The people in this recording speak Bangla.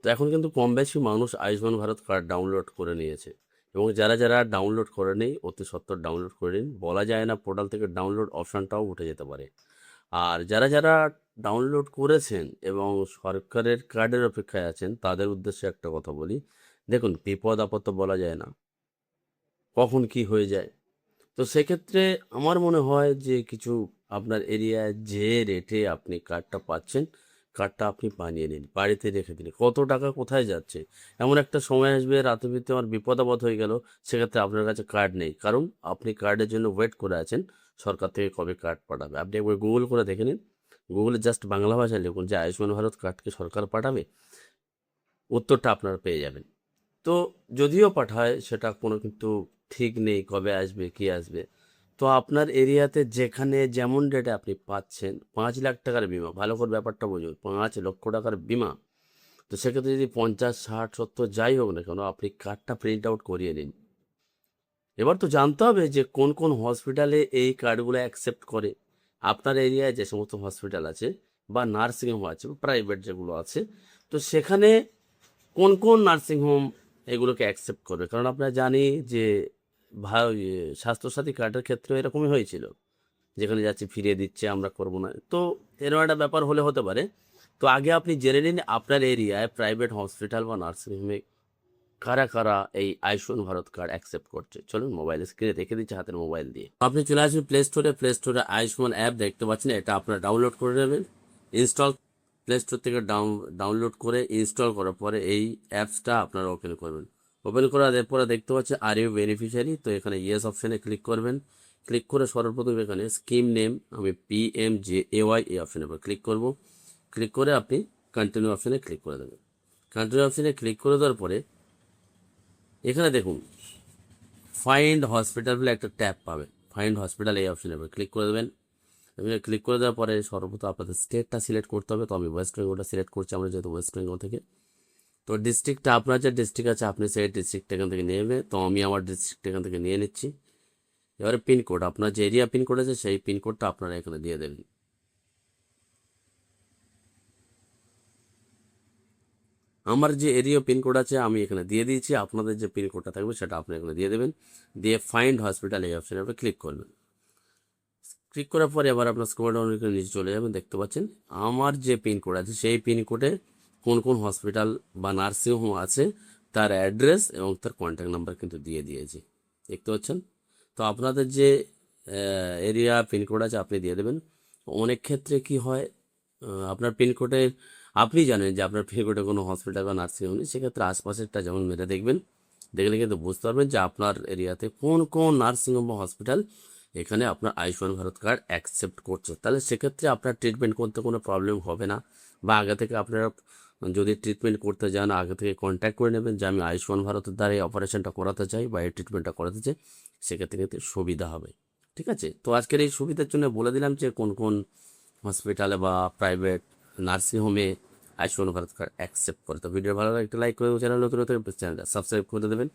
তো এখন কিন্তু কম বেশি মানুষ আয়ুষ্মান ভারত কার্ড ডাউনলোড করে নিয়েছে, এবং যারা যারা ডাউনলোড করে নেই অতি সত্বর ডাউনলোড করে নিন। বলা যায় না পোর্টাল থেকে ডাউনলোড অপশানটাও উঠে যেতে পারে। আর যারা যারা ডাউনলোড করেছেন এবং সরকারের কার্ডের অপেক্ষায় আছেন, তাদের উদ্দেশ্যে একটা কথা বলি। দেখুন, বিপদ আপদ তো বলা যায় না, কখন কি হয়ে যায়। তো সেক্ষেত্রে আমার মনে হয় যে কিছু আপনার এরিয়ায় যে রেটে আপনি কার্ডটা পাচ্ছেন, কার্ডটা আপনি বানিয়ে নিন, বাড়িতে রেখে দিন। কত টাকা কোথায় যাচ্ছে? এমন একটা সময় আসবে রাতে বিতে আমার বিপদ আপদ হয়ে গেল, সেক্ষেত্রে আপনার কাছে কার্ড নেই, কারণ আপনি কার্ডের জন্য ওয়েট করে আছেন সরকার থেকে কবে কার্ড পাঠাবে। আপনি একবার গুগল করে দেখে নিন, গুগলে জাস্ট বাংলা ভাষায় লিখুন যে আয়ুষ্মান ভারত কার্ডকে সরকার পাঠাবে, উত্তরটা আপনারা পেয়ে যাবেন। তো যদিও পাঠায়, সেটা কোনো কিন্তু ঠিক নেই কবে আসবে কি আসবে। তো আপনার এরিয়াতে যেখানে যেমন রেটে আপনি পাচ্ছেন, 5 লাখ টাকার বিমা, ভালো করে ব্যাপারটা বুঝুন, 5 লক্ষ টাকার বিমা। তো সেক্ষেত্রে যদি 50, 60, 70 যাই হোক না কেন, আপনি কার্ডটা প্রিন্ট আউট করিয়ে নিন। এবার তো জানতে হবে যে কোন কোন হসপিটালে এই কার্ডগুলো অ্যাকসেপ্ট করে। আপনার এরিয়ায় যে সমস্ত হসপিটাল আছে বা নার্সিংহোম আছে, প্রাইভেট যেগুলো আছে, তো সেখানে কোন কোন নার্সিংহোম এগুলোকে অ্যাকসেপ্ট করবে। কারণ আমরা জানি যে স্বাস্থ্যসাথী কার্ডের ক্ষেত্রে এরকমই হয়েছিল, যেখানে যাচ্ছি ফিরিয়ে দিচ্ছে, আমরা করবো না। তো এরকম একটা ব্যাপার হলে হতে পারে। তো আগে আপনি জেনে নিন আপনার এরিয়ায় প্রাইভেট হসপিটাল বা নার্সিংহোমে কারা কারা এই আয়ুষ্মান ভারত কার্ড অ্যাকসেপ্ট করছে। চলুন মোবাইল স্ক্রিনে রেখে দিচ্ছে হাতের মোবাইল দিয়ে, আপনি চলে আসবেন প্লে স্টোরে। প্লে স্টোরে আয়ুষ্মান অ্যাপ দেখতে পাচ্ছেন, এটা আপনারা ডাউনলোড করে নেবেন। ইনস্টল, প্লে স্টোর থেকে ডাউনলোড করে ইনস্টল করার পরে এই অ্যাপসটা আপনারা ওপেন করবেন। ওপেন করার পরে দেখতে পাচ্ছেন আর ইউ বেনিফিশিয়ারি, তো এখানে ইয়েস অপশানে ক্লিক করবেন। ক্লিক করে সর্বপ্রথম এখানে স্কিম নেম, আমি PMJAY এই অপশানের উপর ক্লিক করব। ক্লিক করে আপনি কন্টিনিউ অপশানে ক্লিক করে দেবেন। কন্টিনিউ অপশানে ক্লিক করে দেওয়ার পরে এখানে দেখুন ফাইন্ড হসপিটাল বলে একটা ট্যাব পাবেন। ফাইন্ড হসপিটাল এই অপশানের উপর ক্লিক করে দেবেন। এখানে ক্লিক করে দেওয়ার পরে সর্বপ্রথম আপনাদের স্টেটটা সিলেক্ট করতে হবে। তো আমি ওয়েস্ট বেঙ্গলটা সিলেক্ট করছি, আমরা যেহেতু ওয়েস্ট বেঙ্গল থেকে। তো ডিস্ট্রিক্টটা, আপনার যে ডিস্ট্রিক্ট আছে আপনি সেই ডিস্ট্রিক্ট এখান থেকে নিয়ে নেবে। তো আমি আমার ডিস্ট্রিক্ট এখান থেকে নিয়ে নিচ্ছি। এবারে পিনকোড, আপনার যে এরিয়া পিনকোড আছে সেই পিনকোডটা আপনারা এখানে দিয়ে দেবেন। আমার যে এরিয়া পিনকোড আছে আমি এখানে দিয়ে দিয়েছি, আপনাদের যে পিনকোডটা থাকবে সেটা আপনি এখানে দিয়ে দেবেন। দিয়ে ফাইন্ড হসপিটাল এই অপশানে আপনি ক্লিক করবেন। ক্লিক করার পরে এবার আপনার স্ক্রল ডাউন করে নিচে চলে যাবেন। দেখতে পাচ্ছেন আমার যে পিনকোড আছে সেই পিনকোডে কোন কোন হসপিটাল বা নার্সিংহোম আছে তার অ্যাড্রেস এবং তার কন্ট্যাক্ট নাম্বার কিন্তু দিয়ে দিয়েছি, দেখতে পাচ্ছেন। তো আপনাদের যে এরিয়া পিনকোড আছে আপনি দিয়ে দেবেন। অনেক ক্ষেত্রে কি হয়, আপনার পিনকোডে আপনি জানেন যে আপনার পিনকোডে কোনো হসপিটাল বা নার্সিংহোম নেই, সেক্ষেত্রে আশপাশেরটা যেমন মেরে দেখবেন, দেখলে কিন্তু বুঝতে পারবেন যে আপনার এরিয়াতে কোন কোন নার্সিংহোম বা হসপিটাল এখানে আপনার আয়ুষ্মান ভারত কার্ড অ্যাকসেপ্ট করছে। তাহলে সেক্ষেত্রে আপনার ট্রিটমেন্ট করতে কোনো প্রবলেম হবে না। বা আগে থেকে আপনারা যদি ট্রিটমেন্ট করতে যান, আগে থেকে কন্ট্যাক্ট করে নেবেন যে আমি আয়ুষ্মান ভারতের দ্বারা এই অপারেশনটা করাতে চাই বা এই ট্রিটমেন্টটা করাতে চাই, সেক্ষেত্রে কিন্তু সুবিধা হবে। ঠিক আছে, তো আজকের এই সুবিধার জন্য বলে দিলাম যে কোন কোন হসপিটালে বা প্রাইভেট নার্সিংহোমে আয়ুষ্মান ভারত কার্ড অ্যাকসেপ্ট করে। তো ভিডিও ভালো লাগে একটা লাইক করে দেবেন, চ্যানেল নতুন চ্যানেলটা সাবস্ক্রাইব করে দেবেন।